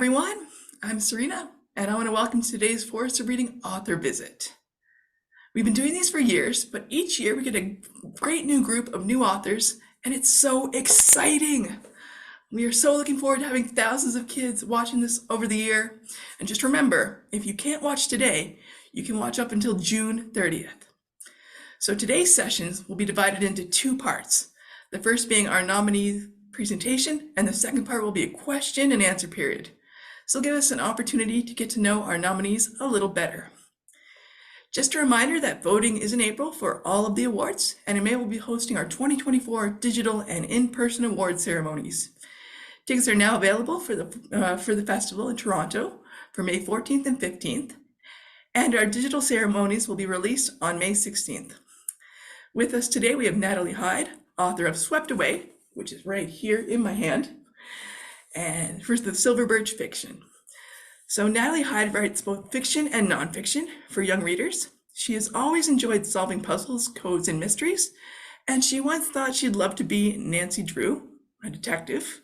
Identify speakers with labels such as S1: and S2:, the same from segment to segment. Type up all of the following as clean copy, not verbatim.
S1: everyone. I'm Serena, and I want to welcome to today's Forest of Reading author visit. We've been doing these for years, but each year we get a great new group of new authors, and it's so exciting. We are so looking forward to having thousands of kids watching this over the year. And just remember, if you can't watch today, you can watch up until June 30th. So today's sessions will be divided into two parts. The first being our nominee presentation, and the second part will be a question and answer period. So give us an opportunity to get to know our nominees a little better. Just a reminder that voting is in April for all of the awards, and in May we'll be hosting our 2024 digital and in-person award ceremonies. Tickets are now available for the festival in Toronto for May 14th and 15th, and our digital ceremonies will be released on May 16th. With us today we have Natalie Hyde, author of Swept Away, which is right here in my hand, and for the Silver Birch fiction. So Natalie Hyde writes both fiction and nonfiction for young readers. She has always enjoyed solving puzzles, codes, and mysteries, and she once thought she'd love to be Nancy Drew, a detective.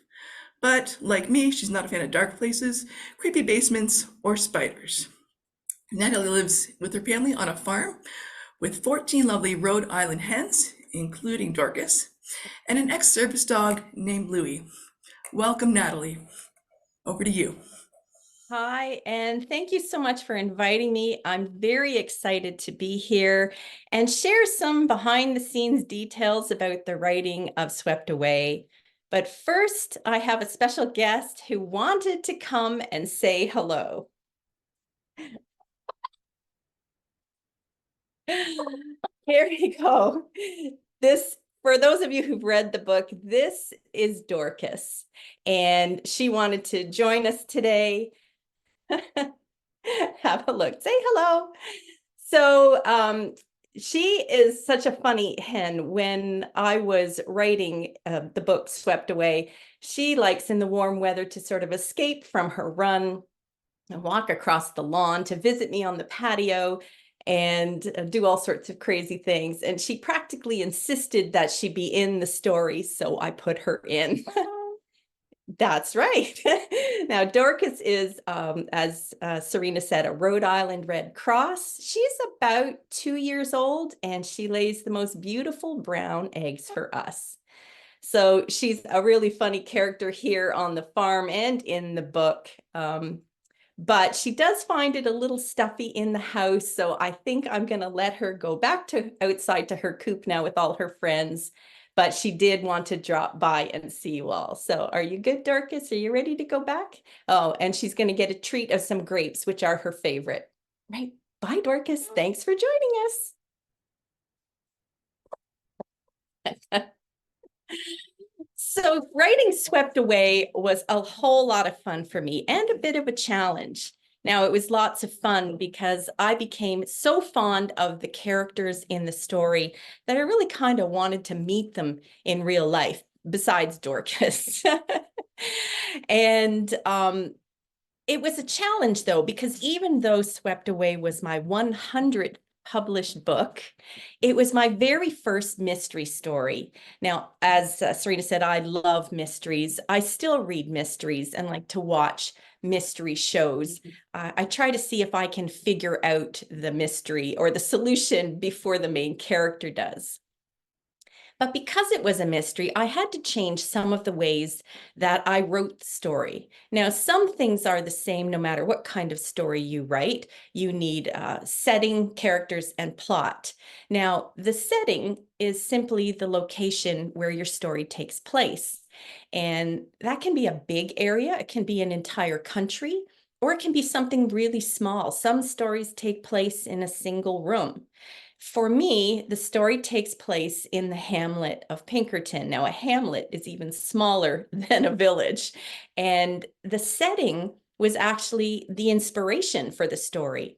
S1: But like me, she's not a fan of dark places, creepy basements, or spiders. Natalie lives with her family on a farm with 14 lovely Rhode Island hens, including Dorcas, and an ex-service dog named Louie. Welcome, Natalie. Over to you.
S2: Hi, and thank you so much for inviting me. I'm very excited to be here and share some behind the scenes details about the writing of Swept Away. But first, I have a special guest who wanted to come and say hello. Here you go. For those of you who've read the book, this is Dorcas, and she wanted to join us today. Have a look. Say hello. So she is such a funny hen. When I was writing the book Swept Away, she likes in the warm weather to sort of escape from her run and walk across the lawn to visit me on the patio and do all sorts of crazy things. And she practically insisted that she be in the story, so I put her in. That's right. Now, Dorcas is, as Serena said, a Rhode Island Red Cross. She's about 2 years old, and she lays the most beautiful brown eggs for us. So she's a really funny character here on the farm and in the book. But she does find it a little stuffy in the house, so I think I'm going to let her go back to outside to her coop now with all her friends. But she did want to drop by and see you all. So are you good, Dorcas? Are you ready to go back? Oh, and she's going to get a treat of some grapes, which are her favorite. Right. Bye, Dorcas. Thanks for joining us. So writing Swept Away was a whole lot of fun for me and a bit of a challenge. Now, it was lots of fun because I became so fond of the characters in the story that I really kind of wanted to meet them in real life, besides Dorcas. And it was a challenge, though, because even though Swept Away was my 100th published book, it was my very first mystery story. Now, as Serena said, I love mysteries. I still read mysteries and like to watch mystery shows. I try to see if I can figure out the mystery or the solution before the main character does. But because it was a mystery, I had to change some of the ways that I wrote the story. Now, some things are the same no matter what kind of story you write. You need setting, characters, and plot. Now, the setting is simply the location where your story takes place. And that can be a big area. It can be an entire country, or it can be something really small. Some stories take place in a single room. For me, the story takes place in the hamlet of Pinkerton. Now, a hamlet is even smaller than a village, and the setting was actually the inspiration for the story.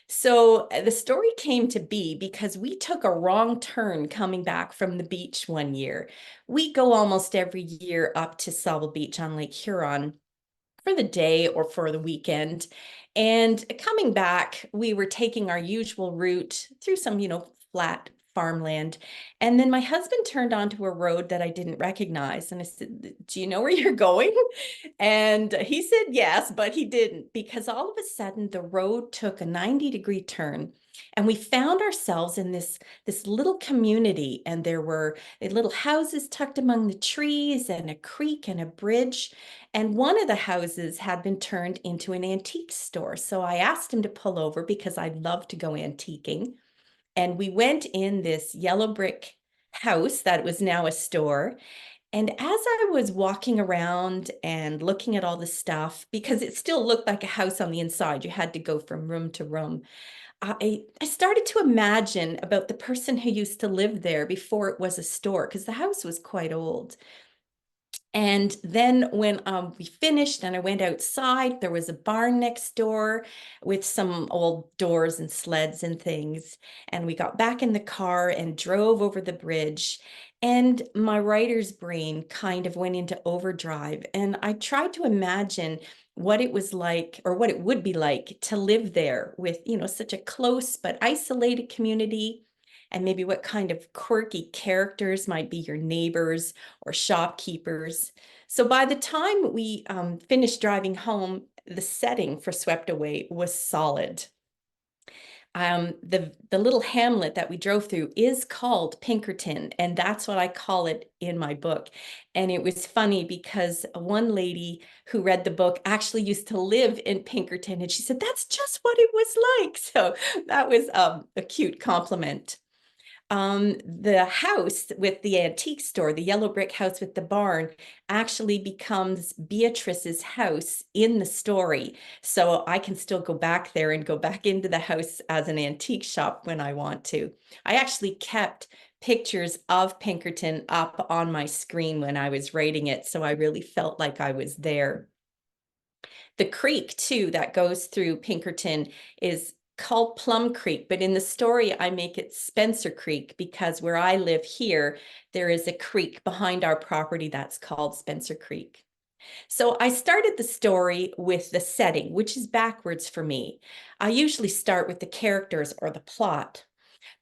S2: So the story came to be because we took a wrong turn coming back from the beach one year. We go almost every year up to Sauble Beach on Lake Huron for the day or for the weekend. And coming back, we were taking our usual route through some, flat farmland. And then my husband turned onto a road that I didn't recognize. And I said, "Do you know where you're going?" And he said yes, but he didn't, because all of a sudden the road took a 90-degree turn. And we found ourselves in this little community, and there were little houses tucked among the trees and a creek and a bridge. And one of the houses had been turned into an antique store. So I asked him to pull over because I'd love to go antiquing. And we went in this yellow brick house that was now a store. And as I was walking around and looking at all the stuff, because it still looked like a house on the inside, you had to go from room to room. I started to imagine about the person who used to live there before it was a store, because the house was quite old. And then when we finished and I went outside, there was a barn next door with some old doors and sleds and things. And we got back in the car and drove over the bridge. And my writer's brain kind of went into overdrive. And I tried to imagine what it was like, or what it would be like, to live there with, such a close but isolated community. And maybe what kind of quirky characters might be your neighbors or shopkeepers. So by the time we finished driving home, the setting for Swept Away was solid. The little hamlet that we drove through is called Pinkerton, and that's what I call it in my book. And it was funny because one lady who read the book actually used to live in Pinkerton, and she said, "That's just what it was like." So that was a cute compliment. The house with the antique store, the yellow brick house with the barn, actually becomes Beatrice's house in the story. So I can still go back there and go back into the house as an antique shop when I want to. I actually kept pictures of Pinkerton up on my screen when I was writing it, so I really felt like I was there. The creek, too, that goes through Pinkerton is called Plum Creek, but in the story, I make it Spencer Creek because where I live here, there is a creek behind our property that's called Spencer Creek. So I started the story with the setting, which is backwards for me. I usually start with the characters or the plot.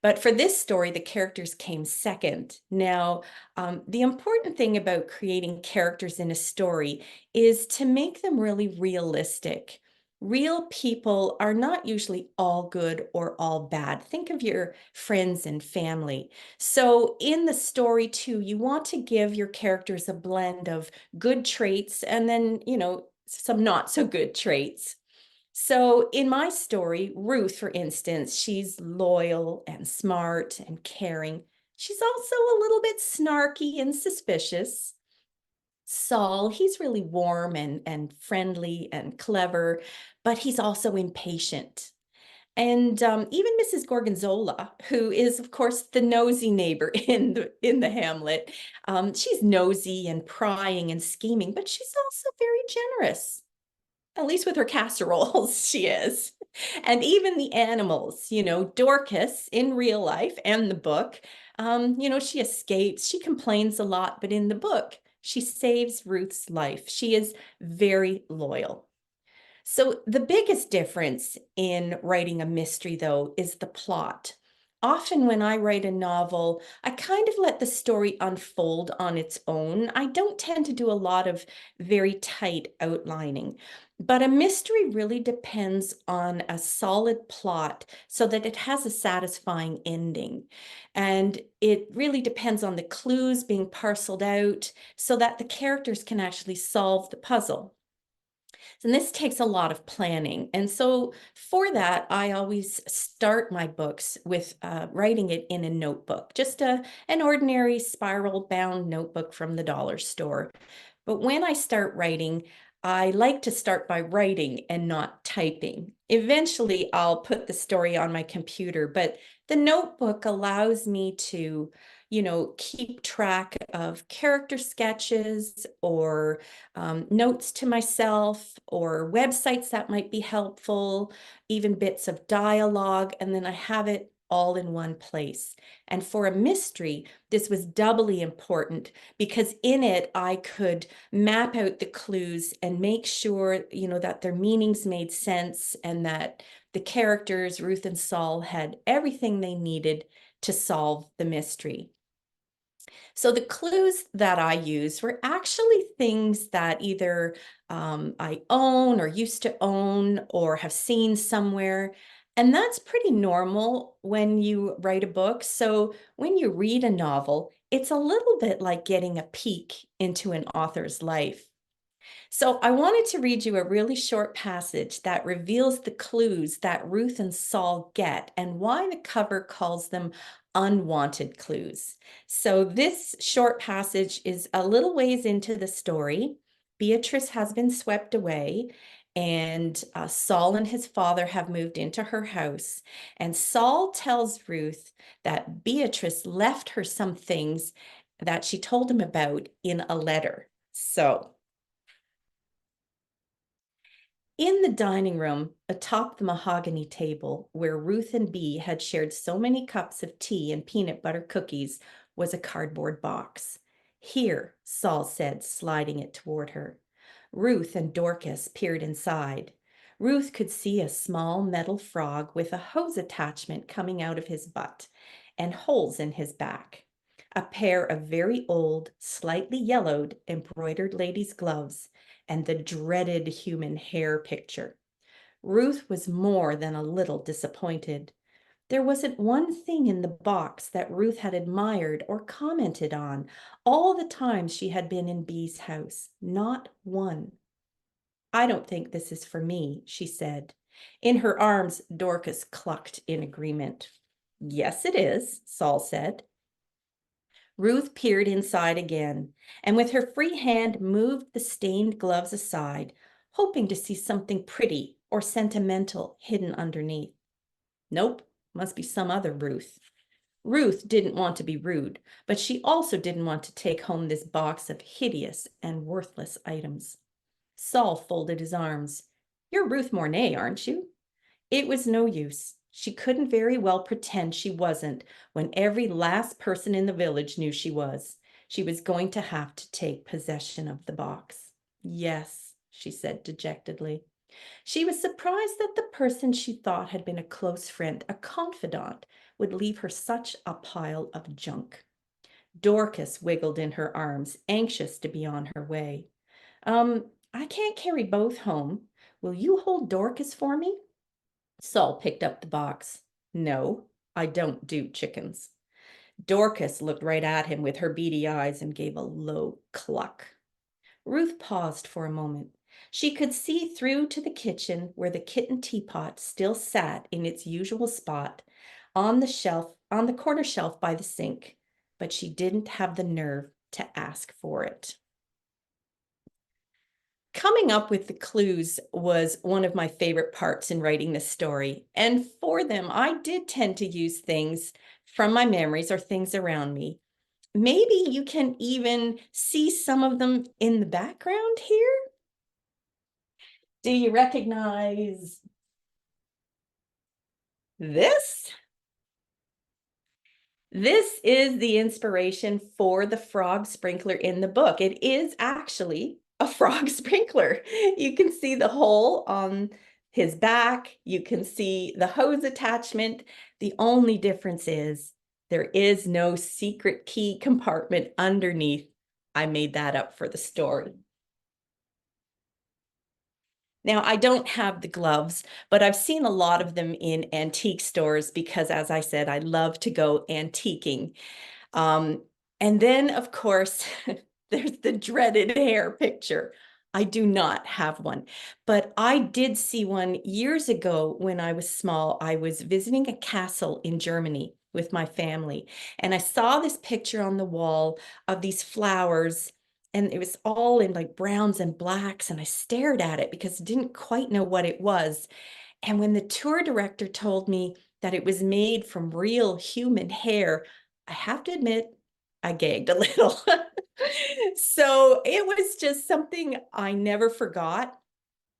S2: But for this story, the characters came second. Now, the important thing about creating characters in a story is to make them really realistic. Real people are not usually all good or all bad. Think of your friends and family. So in the story too, you want to give your characters a blend of good traits and then, some not so good traits. So in my story, Ruth, for instance, she's loyal and smart and caring. She's also a little bit snarky and suspicious. Saul, he's really warm and friendly and clever, but he's also impatient. And even Mrs. Gorgonzola, who is, of course, the nosy neighbor in the hamlet, she's nosy and prying and scheming, but she's also very generous. At least with her casseroles, she is. And even the animals, Dorcas in real life and the book, she escapes, she complains a lot, but in the book, she saves Ruth's life. She is very loyal. So the biggest difference in writing a mystery, though, is the plot. Often when I write a novel, I kind of let the story unfold on its own. I don't tend to do a lot of very tight outlining, but a mystery really depends on a solid plot so that it has a satisfying ending. And it really depends on the clues being parceled out so that the characters can actually solve the puzzle. And this takes a lot of planning. And so for that, I always start my books with writing it in a notebook, just an ordinary spiral bound notebook from the dollar store. But when I start writing, I like to start by writing and not typing. Eventually, I'll put the story on my computer, but the notebook allows me to, keep track of character sketches or notes to myself or websites that might be helpful, even bits of dialogue, and then I have it all in one place. And for a mystery, this was doubly important because in it, I could map out the clues and make sure, that their meanings made sense and that the characters, Ruth and Saul, had everything they needed to solve the mystery. So the clues that I used were actually things that either I own or used to own or have seen somewhere. And that's pretty normal when you write a book. So when you read a novel, it's a little bit like getting a peek into an author's life. So I wanted to read you a really short passage that reveals the clues that Ruth and Saul get and why the cover calls them unwanted clues. So this short passage is a little ways into the story. Beatrice has been swept away, and Saul and his father have moved into her house. And Saul tells Ruth that Beatrice left her some things that she told him about in a letter. So in the dining room, atop the mahogany table, where Ruth and Bee had shared so many cups of tea and peanut butter cookies, was a cardboard box. Here, Saul said, sliding it toward her. Ruth and Dorcas peered inside. Ruth could see a small metal frog with a hose attachment coming out of his butt and holes in his back. A pair of very old, slightly yellowed, embroidered ladies' gloves, and the dreaded human hair picture. Ruth was more than a little disappointed. There wasn't one thing in the box that Ruth had admired or commented on all the time she had been in Bee's house. Not one. I don't think this is for me, she said. In her arms, Dorcas clucked in agreement. Yes, it is, Saul said. Ruth peered inside again, and with her free hand moved the stained gloves aside, hoping to see something pretty or sentimental hidden underneath. Nope, must be some other Ruth. Ruth didn't want to be rude, but she also didn't want to take home this box of hideous and worthless items. Saul folded his arms. You're Ruth Mornay, aren't you? It was no use. She couldn't very well pretend she wasn't when every last person in the village knew she was. She was going to have to take possession of the box. Yes, she said dejectedly. She was surprised that the person she thought had been a close friend, a confidant, would leave her such a pile of junk. Dorcas wiggled in her arms, anxious to be on her way. I can't carry both home. Will you hold Dorcas for me? Saul picked up the box. No, I don't do chickens. Dorcas looked right at him with her beady eyes and gave a low cluck. Ruth paused for a moment. She could see through to the kitchen where the kitten teapot still sat in its usual spot on the shelf, on the corner shelf by the sink, but she didn't have the nerve to ask for it. Coming up with the clues was one of my favorite parts in writing this story. And for them, I did tend to use things from my memories or things around me. Maybe you can even see some of them in the background here. Do you recognize this? This is the inspiration for the frog sprinkler in the book. It is actually a frog sprinkler. You can see the hole on his back. You can see the hose attachment. The only difference is there is no secret key compartment underneath. I made that up for the story. Now, I don't have the gloves, but I've seen a lot of them in antique stores because, as I said, I love to go antiquing. Um, and then, of course, there's the dreaded hair picture. I do not have one, but I did see one years ago when I was small. I was visiting a castle in Germany with my family, and I saw this picture on the wall of these flowers, and it was all in like browns and blacks, and I stared at it because I didn't quite know what it was. And when the tour director told me that it was made from real human hair, I have to admit, I gagged a little. So it was just something I never forgot.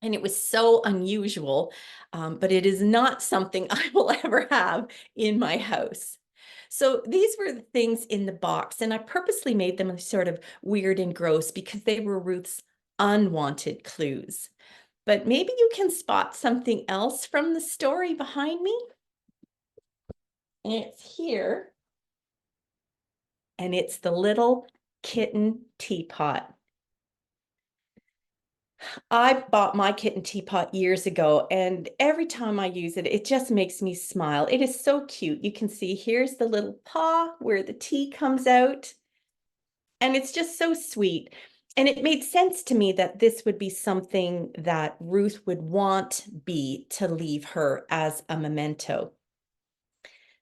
S2: And it was so unusual, but it is not something I will ever have in my house. So these were the things in the box, and I purposely made them sort of weird and gross because they were Ruth's unwanted clues. But maybe you can spot something else from the story behind me. And it's here. and it's the little kitten teapot. I bought my kitten teapot years ago, and every time I use it, it just makes me smile. It is so cute. You can see here's the little paw where the tea comes out, and it's just so sweet. And it made sense to me that this would be something that Ruth would want Bee to leave her as a memento.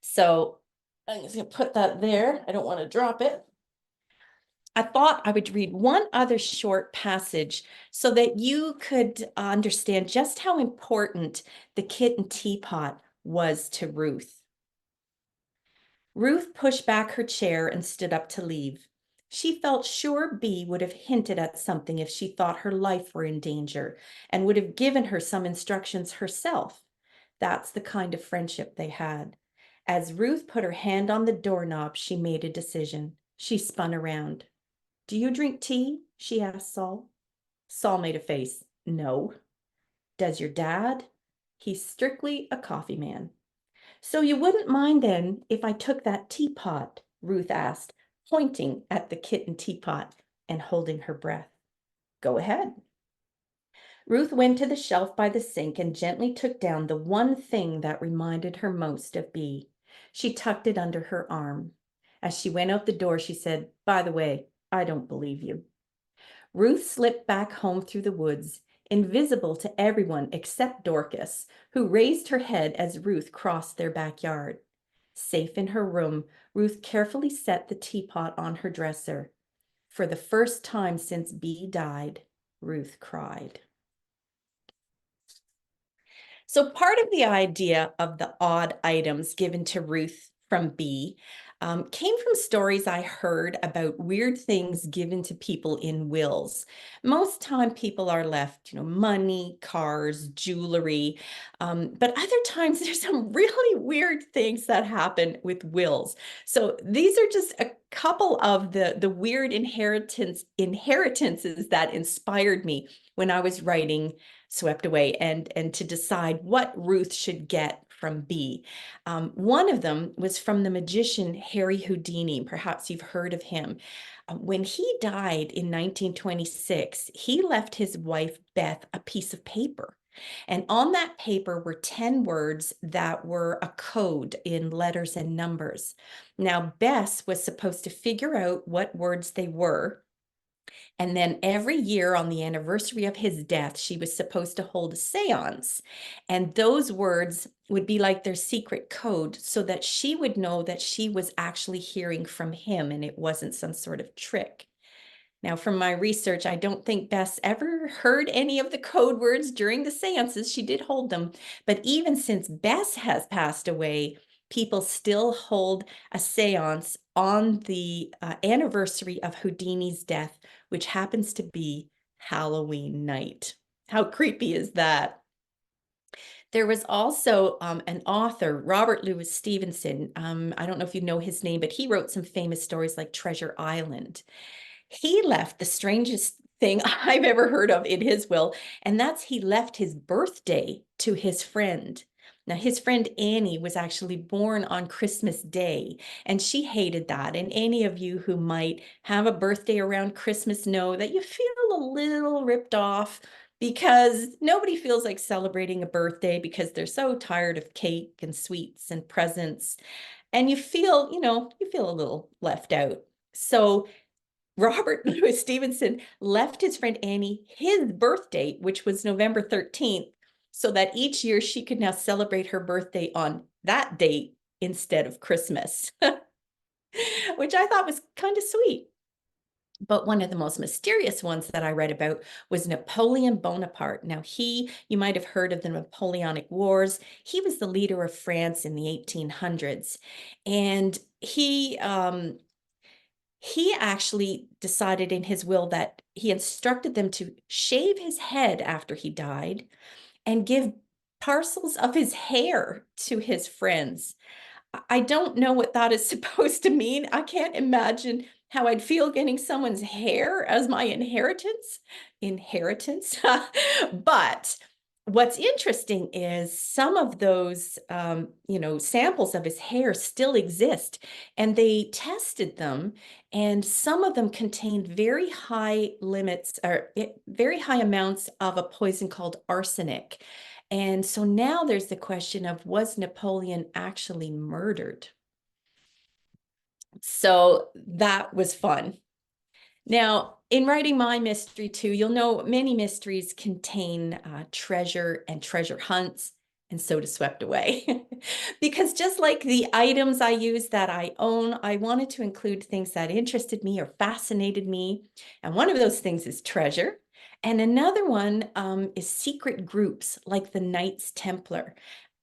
S2: So I'm just going to put that there. I don't want to drop it. I thought I would read one other short passage so that you could understand just how important the kitten teapot was to Ruth. Ruth pushed back her chair and stood up to leave. She felt sure Bee would have hinted at something if she thought her life were in danger and would have given her some instructions herself. That's the kind of friendship they had. As Ruth put her hand on the doorknob, she made a decision. She spun around. "Do you drink tea?" she asked Saul. Saul made a face. "No." "Does your dad?" "He's strictly a coffee man." "So you wouldn't mind then if I took that teapot?" Ruth asked, pointing at the kitten teapot and holding her breath. "Go ahead." Ruth went to the shelf by the sink and gently took down the one thing that reminded her most of Bee. She tucked it under her arm. As she went out the door, she said, "By the way, I don't believe you." Ruth slipped back home through the woods, invisible to everyone except Dorcas, who raised her head as Ruth crossed their backyard. Safe in her room, Ruth carefully set the teapot on her dresser. For the first time since Bee died, Ruth cried. So part of the idea of the odd items given to Ruth from Bee came from stories I heard about weird things given to people in wills. Most time people are left, money, cars, jewelry, but other times there's some really weird things that happen with wills. So these are just a couple of the weird inheritances that inspired me when I was writing Swept Away and to decide what Ruth should get from Bee. One of them was from the magician Harry Houdini. Perhaps you've heard of him. When he died in 1926, he left his wife Beth a piece of paper. And on that paper were 10 words that were a code in letters and numbers. Now, Bess was supposed to figure out what words they were. And then every year on the anniversary of his death, she was supposed to hold a seance. And those words would be like their secret code so that she would know that she was actually hearing from him and it wasn't some sort of trick. Now, from my research, I don't think Bess ever heard any of the code words during the seances. She did hold them. But even since Bess has passed away, people still hold a seance on the anniversary of Houdini's death, which happens to be Halloween night. How creepy is that? There was also an author, Robert Louis Stevenson. I don't know if you know his name, but he wrote some famous stories like Treasure Island. He left the strangest thing I've ever heard of in his will, and that's he left his birthday to his friend. Now, his friend Annie was actually born on Christmas Day, and she hated that. And any of you who might have a birthday around Christmas know that you feel a little ripped off because nobody feels like celebrating a birthday because they're so tired of cake and sweets and presents. And you feel a little left out. So Robert Louis Stevenson left his friend Annie his birthday, which was November 13th, so that each year she could now celebrate her birthday on that date instead of Christmas, which I thought was kind of sweet. But one of the most mysterious ones that I read about was Napoleon Bonaparte. Now, you might have heard of the Napoleonic Wars. He was the leader of France in the 1800s. And he actually decided in his will that he instructed them to shave his head after he died and give parcels of his hair to his friends. I don't know what that is supposed to mean. I can't imagine how I'd feel getting someone's hair as my inheritance. But what's interesting is some of those, samples of his hair still exist, and they tested them, and some of them contained very high limits or very high amounts of a poison called arsenic. And so now there's the question of, was Napoleon actually murdered? So that was fun. Now, in writing my mystery too, you'll know many mysteries contain treasure and treasure hunts, and so does Swept Away. Because just like the items I use that I own, I wanted to include things that interested me or fascinated me. And one of those things is treasure. And another one is secret groups like the Knights Templar.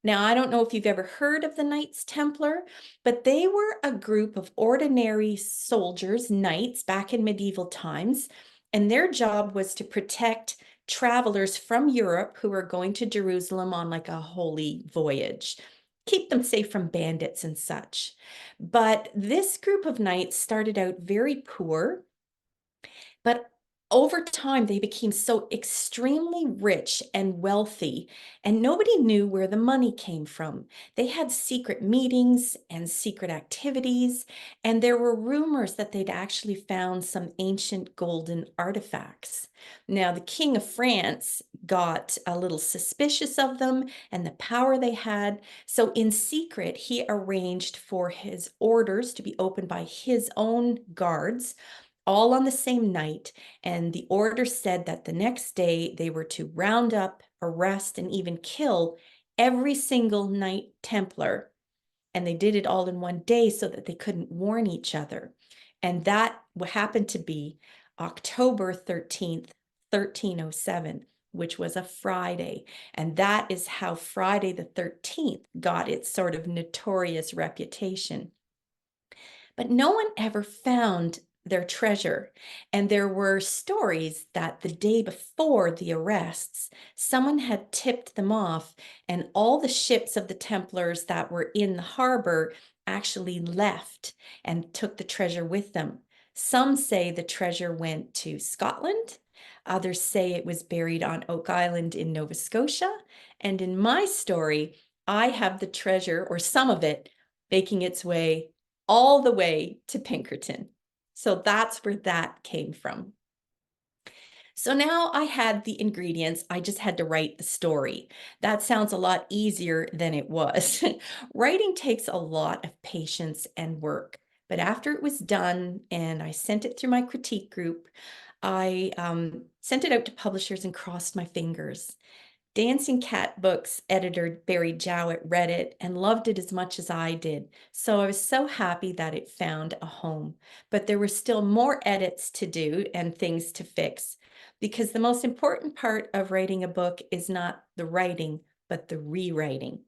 S2: Now, I don't know if you've ever heard of the Knights Templar, but they were a group of ordinary soldiers, knights, back in medieval times, and their job was to protect travelers from Europe who were going to Jerusalem on like a holy voyage, keep them safe from bandits and such. But this group of knights started out very poor, but over time, they became so extremely rich and wealthy, and nobody knew where the money came from. They had secret meetings and secret activities, and there were rumors that they'd actually found some ancient golden artifacts. Now, the King of France got a little suspicious of them and the power they had, so in secret, he arranged for his orders to be opened by his own guards all on the same night, and the order said that the next day they were to round up, arrest, and even kill every single Knight Templar. And they did it all in one day so that they couldn't warn each other. And that happened to be October 13th, 1307, which was a Friday. And that is how Friday the 13th got its sort of notorious reputation. But no one ever found their treasure. And there were stories that the day before the arrests, someone had tipped them off, and all the ships of the Templars that were in the harbor actually left and took the treasure with them. Some say the treasure went to Scotland. Others say it was buried on Oak Island in Nova Scotia. And in my story, I have the treasure, or some of it, making its way all the way to Pinkerton. So that's where that came from. So now I had the ingredients, I just had to write the story. That sounds a lot easier than it was. Writing takes a lot of patience and work, but after it was done and I sent it through my critique group, I sent it out to publishers and crossed my fingers. Dancing Cat Books editor Barry Jowett read it and loved it as much as I did, so I was so happy that it found a home. But there were still more edits to do and things to fix, because the most important part of writing a book is not the writing, but the rewriting.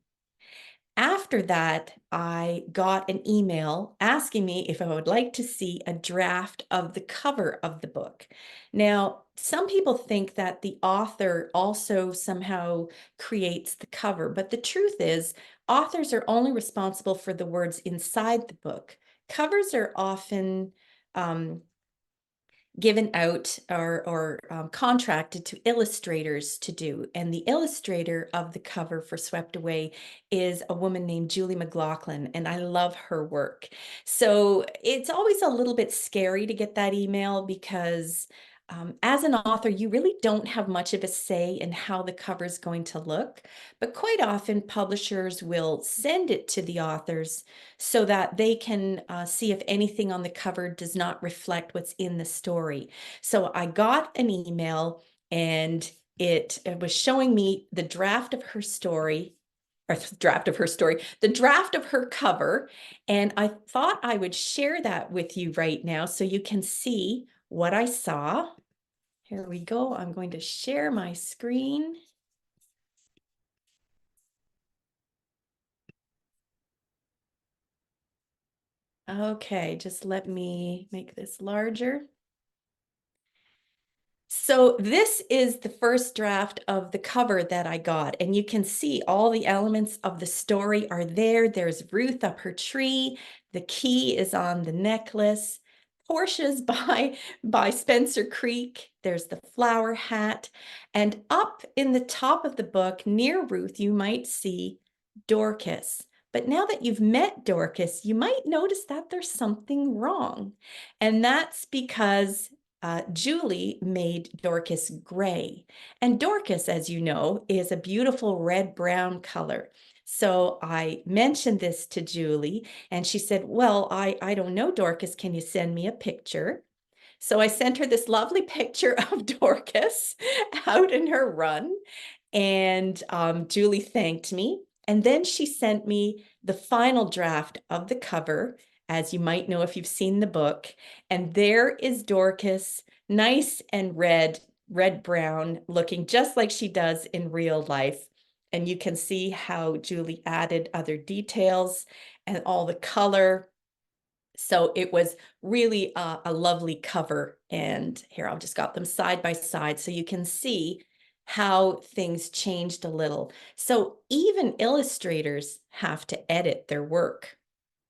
S2: After that, I got an email asking me if I would like to see a draft of the cover of the book. Now, some people think that the author also somehow creates the cover, but the truth is, authors are only responsible for the words inside the book. Covers are often given out or contracted to illustrators to do. And the illustrator of the cover for Swept Away is a woman named Julie McLaughlin, and I love her work. So it's always a little bit scary to get that email because as an author, you really don't have much of a say in how the cover is going to look, but quite often publishers will send it to the authors so that they can see if anything on the cover does not reflect what's in the story. So I got an email and it was showing me the draft of her story, or the draft of her story, the draft of her cover. And I thought I would share that with you right now so you can see what I saw. Here we go. I'm going to share my screen. Okay, just let me make this larger. So this is the first draft of the cover that I got, and you can see all the elements of the story are there. There's Ruth up her tree. The key is on the necklace. Portia's by Spencer Creek. There's the flower hat. And up in the top of the book near Ruth, you might see Dorcas. But now that you've met Dorcas, you might notice that there's something wrong. And that's because Julie made Dorcas gray. And Dorcas, as you know, is a beautiful red-brown color. So I mentioned this to Julie, and she said, well, I don't know, Dorcas, can you send me a picture? So I sent her this lovely picture of Dorcas out in her run, and Julie thanked me. And then she sent me the final draft of the cover, as you might know if you've seen the book. And there is Dorcas, nice and red-brown, looking just like she does in real life. And you can see how Julie added other details and all the color. So it was really a lovely cover. And here, I've just got them side by side so you can see how things changed a little. So even illustrators have to edit their work.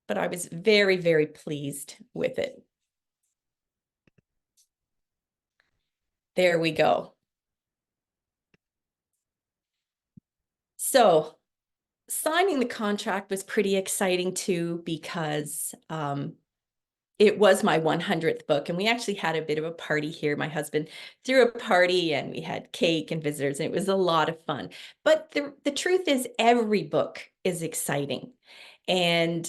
S2: But I was very, very pleased with it. There we go. So signing the contract was pretty exciting too, because it was my 100th book, and we actually had a bit of a party here. My husband threw a party, and we had cake and visitors, and it was a lot of fun. But the truth is, every book is exciting. And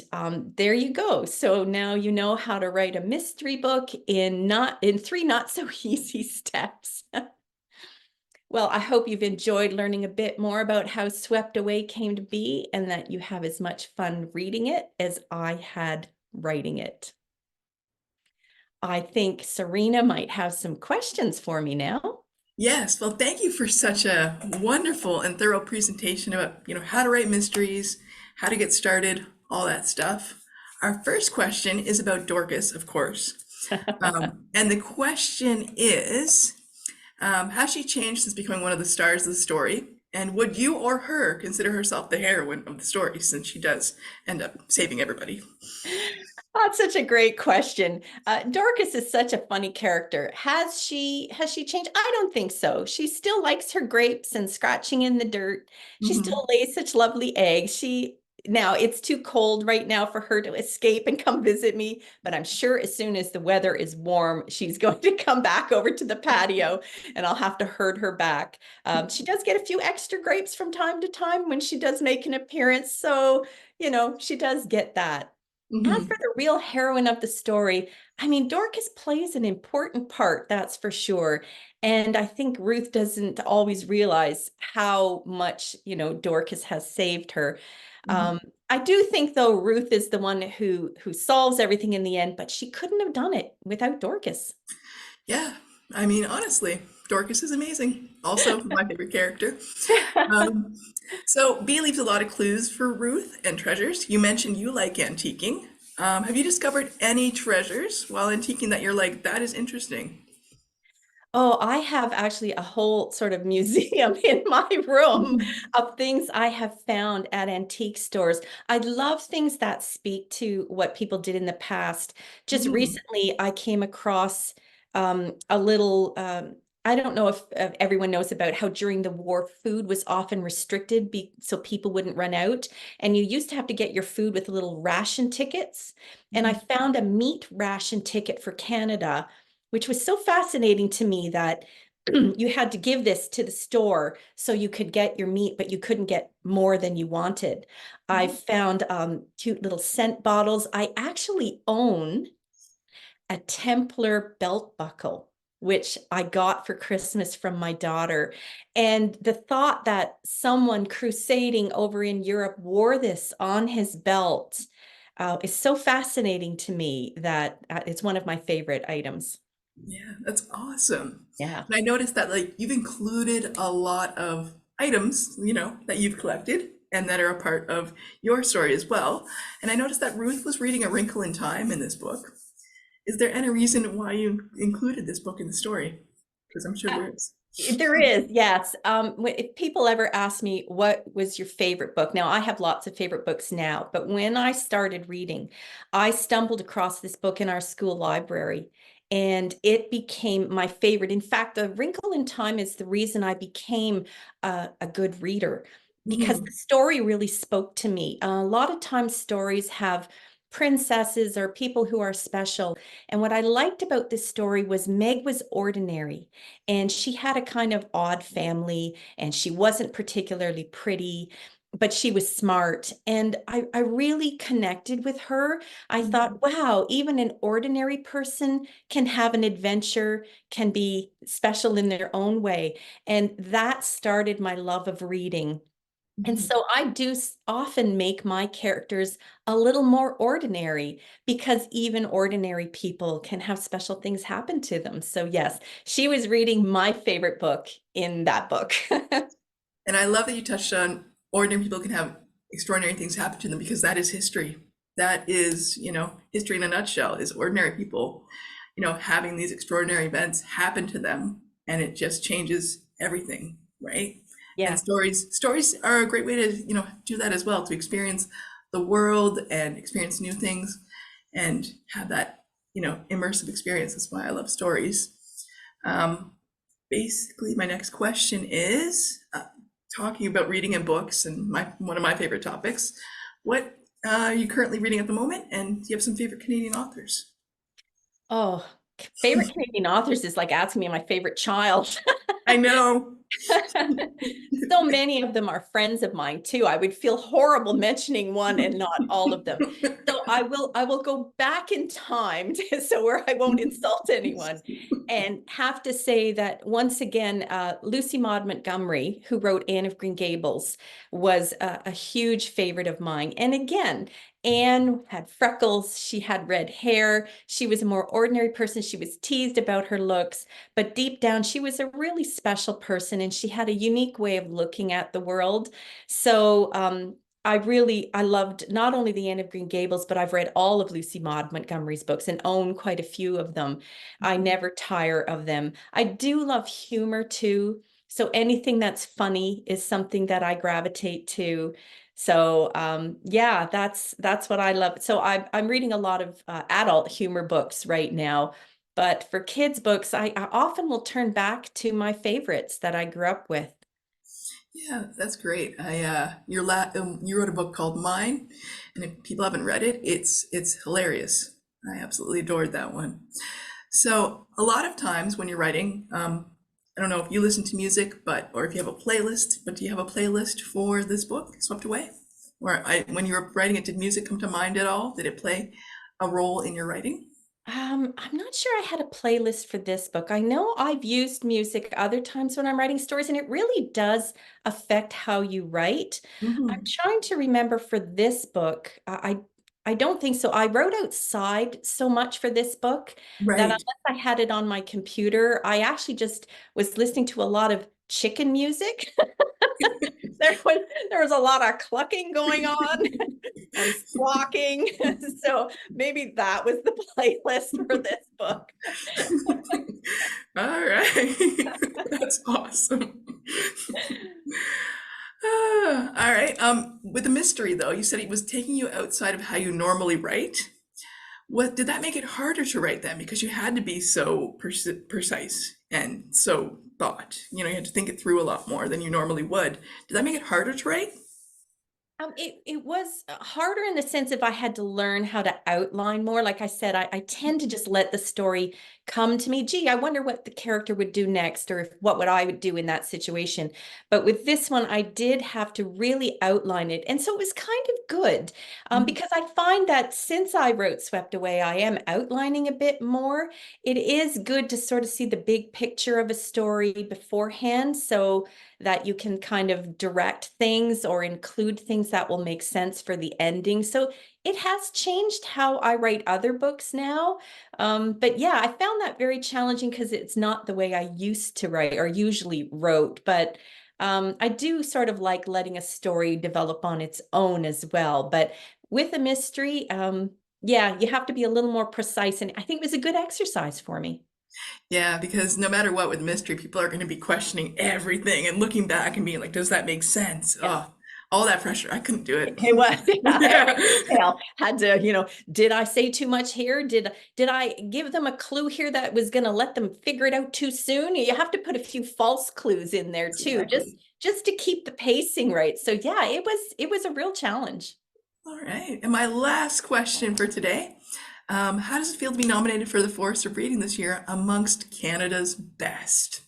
S2: there you go. So now you know how to write a mystery book in 3 not so easy steps. Well, I hope you've enjoyed learning a bit more about how Swept Away came to be, and that you have as much fun reading it as I had writing it. I think Serena might have some questions for me now.
S1: Yes, well, thank you for such a wonderful and thorough presentation about, how to write mysteries, how to get started, all that stuff. Our first question is about Dorcas, of course. And the question is, has she changed since becoming one of the stars of the story? And would you or her consider herself the heroine of the story, since she does end up saving everybody?
S2: That's such a great question. Dorcas is such a funny character. Has she changed? I don't think so. She still likes her grapes and scratching in the dirt. She
S1: Mhm.
S2: still lays such lovely eggs. Now it's too cold right now for her to escape and come visit me, but I'm sure as soon as the weather is warm, she's going to come back over to the patio, and I'll have to herd her back. She does get a few extra grapes from time to time when she does make an appearance, so she does get that. As for
S1: Mhm.
S2: the real heroine of the story, I mean, Dorcas plays an important part, that's for sure. And I think Ruth doesn't always realize how much, Dorcas has saved her.
S1: Mhm.
S2: I do think, though, Ruth is the one who solves everything in the end, but she couldn't have done it without Dorcas.
S1: Yeah, I mean, honestly, Dorcas is amazing. Also, my favorite character. Um, so B leaves a lot of clues for Ruth and treasures. You mentioned you like antiquing. Have you discovered any treasures while antiquing that you're like, that is interesting?
S2: Oh, I have actually a whole sort of museum in my room
S1: Mhm.
S2: of things I have found at antique stores. I love things that speak to what people did in the past. Just
S1: Mhm.
S2: recently, I came across a little, I don't know if everyone knows about how during the war, food was often restricted so people wouldn't run out. And you used to have to get your food with little ration tickets. And I
S1: Mhm.
S2: found a meat ration ticket for Canada, which was so fascinating to me that you had to give this to the store so you could get your meat, but you couldn't get more than you wanted. I
S1: Mhm.
S2: found cute little scent bottles. I actually own a Templar belt buckle, which I got for Christmas from my daughter. And the thought that someone crusading over in Europe wore this on his belt is so fascinating to me that it's one of my favorite items.
S1: Yeah, that's awesome.
S2: Yeah.
S1: And I noticed that like you've included a lot of items, that you've collected and that are a part of your story as well. And I noticed that Ruth was reading A Wrinkle in Time in this book. Is there any reason why you included this book in the story? Because I'm sure there is.
S2: There is, yes. If people ever ask me what was your favorite book, now I have lots of favorite books now, but when I started reading, I stumbled across this book in our school library and it became my favorite. In fact, A Wrinkle in Time is the reason I became a good reader because the
S1: Mhm,
S2: story really spoke to me. A lot of times stories have princesses or people who are special. And what I liked about this story was Meg was ordinary. And she had a kind of odd family, and she wasn't particularly pretty, but she was smart. And I really connected with her. I
S1: mhm,
S2: thought, wow, even an ordinary person can have an adventure, can be special in their own way. And that started my love of reading. And
S1: mhm.
S2: so I do often make my characters a little more ordinary because even ordinary people can have special things happen to them. So yes, she was reading my favorite book in that book.
S1: And I love that you touched on ordinary people can have extraordinary things happen to them because that is history. That is, history in a nutshell is ordinary people, having these extraordinary events happen to them and it just changes everything, right? And
S2: Yeah.
S1: stories are a great way to, do that as well, to experience the world and experience new things and have that, immersive experience. That's why I love stories. Um, Basically, my next question is talking about reading and books, and one of my favorite topics. What are you currently reading at the moment, and do you have some favorite Canadian authors?
S2: Oh, favorite Canadian authors is like asking me my favorite child.
S1: I know.
S2: So many of them are friends of mine too. I would feel horrible mentioning one and not all of them. So I will go back in time so where I won't insult anyone and have to say that once again, Lucy Maud Montgomery, who wrote Anne of Green Gables, was a huge favorite of mine. And again, Anne had freckles, she had red hair, she was a more ordinary person. She was teased about her looks, but deep down, she was a really special person and she had a unique way of looking at the world. So I loved not only the Anne of Green Gables, but I've read all of Lucy Maud Montgomery's books and own quite a few of them. I never tire of them. I do love humor too. So anything that's funny is something that I gravitate to. So yeah, that's what I love. So I'm reading a lot of adult humor books right now. But for kids' books, I often will turn back to my favorites that I grew up with.
S1: Yeah, that's great. You wrote a book called Mine, and if people haven't read it, it's hilarious. I absolutely adored that one. So a lot of times when you're writing, I don't know if you listen to music, or if you have a playlist, but do you have a playlist for this book, Swept Away? When you were writing it, did music come to mind at all? Did it play a role in your writing?
S2: I'm not sure I had a playlist for this book. I know I've used music other times when I'm writing stories, and it really does affect how you write. I'm
S1: Hmm.
S2: trying to remember for this book. I don't think so. I wrote outside so much for this book that
S1: Right.
S2: unless I had it on my computer, I actually just was listening to a lot of chicken music. There was there was a lot of clucking going on and squawking. So maybe that was the playlist for this book.
S1: All right. That's awesome. All right. With the mystery though, you said it was taking you outside of how you normally write. What did that make it harder to write then? Because you had to be so precise and so thought. You had to think it through a lot more than you normally would. Did that make it harder to write?
S2: It was harder in the sense if I had to learn how to outline more. Like I said, I tend to just let the story come to me. Gee, I wonder what the character would do next, or what would I would do in that situation. But with this one, I did have to really outline it, and so it was kind of good because I find that since I wrote Swept Away, I am outlining a bit more. It is good to sort of see the big picture of a story beforehand, so that you can kind of direct things or include things that will make sense for the ending. So it has changed how I write other books now. But yeah, I found that very challenging because it's not the way I used to write or usually wrote. But I do sort of like letting a story develop on its own as well. But with a mystery, yeah, you have to be a little more precise. And I think it was a good exercise for me.
S1: Yeah, because no matter what with mystery, people are going to be questioning everything and looking back and being like, does that make sense?
S2: Yeah.
S1: Oh, all that pressure. I couldn't do it.
S2: It was, yeah,
S1: Yeah.
S2: every detail had to, did I say too much here? Did I give them a clue here that was going to let them figure it out too soon? You have to put a few false clues in there too,
S1: Exactly.
S2: just to keep the pacing right. So yeah, it was a real challenge.
S1: All right. And my last question for today, how does it feel to be nominated for the Forest of Reading this year amongst Canada's best?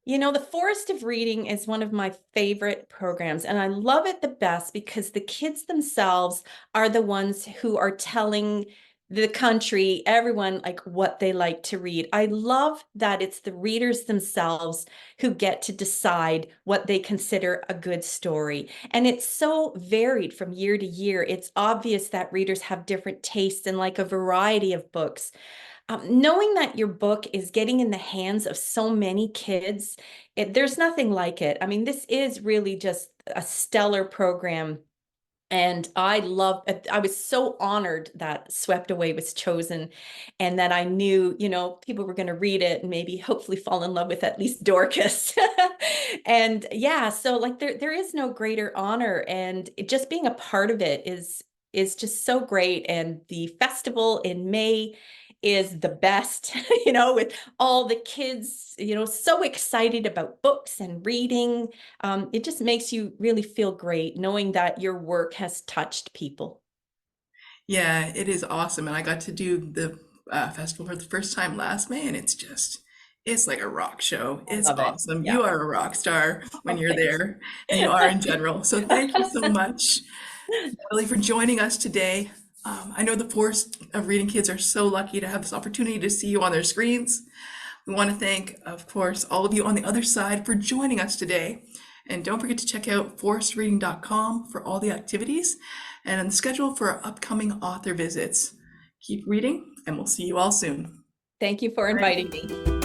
S2: The Forest of Reading is one of my favorite programs, and I love it the best because the kids themselves are the ones who are telling the country, everyone, like what they like to read. I love that it's the readers themselves who get to decide what they consider a good story. And it's so varied from year to year. It's obvious that readers have different tastes and like a variety of books. Knowing that your book is getting in the hands of so many kids, there's nothing like it. I mean, this is really just a stellar program. And I was so honored that Swept Away was chosen and that I knew, people were going to read it and maybe hopefully fall in love with at least Dorcas. And yeah, so like there is no greater honor, and just being a part of it is just so great. And the festival in May is the best, with all the kids, so excited about books and reading. It just makes you really feel great knowing that your work has touched people.
S1: Yeah, it is awesome. And I got to do the festival for the first time last May, and it's like a rock show.
S2: I
S1: It's
S2: love it.
S1: awesome.
S2: Yeah.
S1: You are a rock star when
S2: Oh,
S1: you're
S2: thanks.
S1: there, and you are in general. So thank you so much, Natalie, for joining us today. I know the Forest of Reading kids are so lucky to have this opportunity to see you on their screens. We want to thank, of course, all of you on the other side for joining us today. And don't forget to check out forestreading.com for all the activities and the schedule for our upcoming author visits. Keep reading, and we'll see you all soon.
S2: Thank you for
S1: All right.
S2: inviting me.